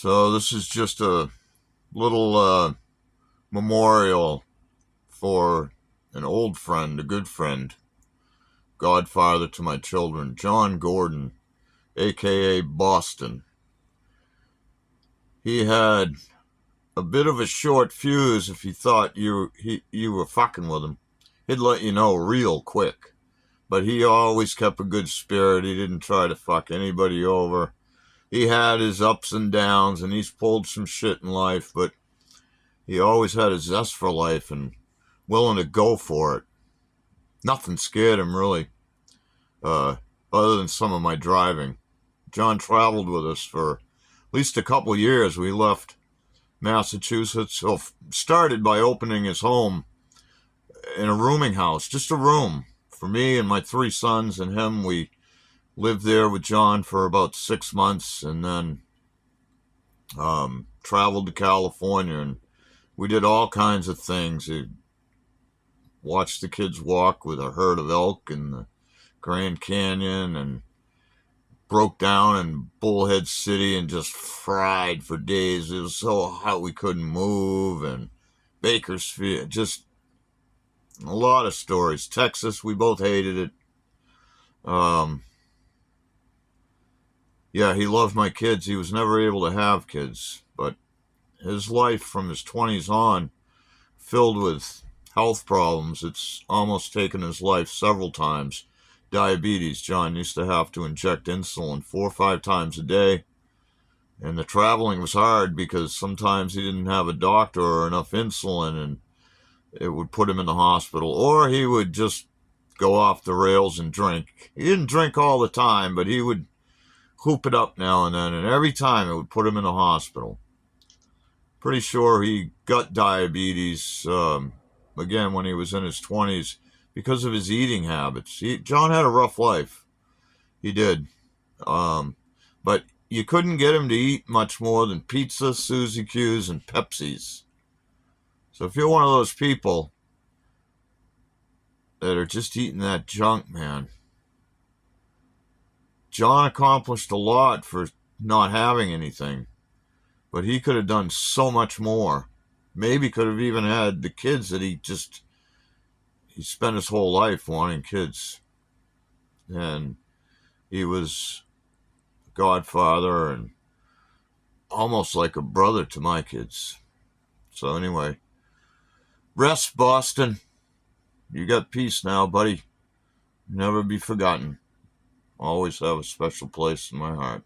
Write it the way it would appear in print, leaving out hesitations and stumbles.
So this is just a little memorial for an old friend, a good friend, godfather to my children, John Gordon, aka Boston. He had a bit of a short fuse if he thought you were fucking with him. He'd let you know real quick. But he always kept a good spirit. He didn't try to fuck anybody over. He had his ups and downs, and he's pulled some shit in life, but he always had a zest for life and willing to go for it. Nothing scared him, really, uh, other than some of my driving. John traveled with us for at least a couple years. We left Massachusetts, so started by opening his home in a rooming house, just a room for me and my three sons and him. We lived there with John for about 6 months, and then traveled to California, and we did all kinds of things. We watched the kids walk with a herd of elk in the Grand Canyon, and broke down in Bullhead City and just fried for days. It was so hot we couldn't move, and Bakersfield, just a lot of stories. Texas, we both hated it. Um, yeah, he loved my kids. He was never able to have kids, but his life from his 20s on, filled with health problems. It's almost taken his life several times. Diabetes. John used to have to inject insulin 4 or 5 times a day. And the traveling was hard because sometimes he didn't have a doctor or enough insulin, and it would put him in the hospital. Or he would just go off the rails and drink. He didn't drink all the time, but he would hoop it up now and then. And every time it would put him in the hospital. Pretty sure he got diabetes, again, when he was in his 20s because of his eating habits. John had a rough life. He did. But you couldn't get him to eat much more than pizza, Suzy Q's, and Pepsis. So if you're one of those people that are just eating that junk, man, John accomplished a lot for not having anything, but he could have done so much more. Maybe could have even had the kids that he spent his whole life wanting kids. And he was a godfather and almost like a brother to my kids. So anyway, rest, Boston. You got peace now, buddy. Never be forgotten. Always have a special place in my heart.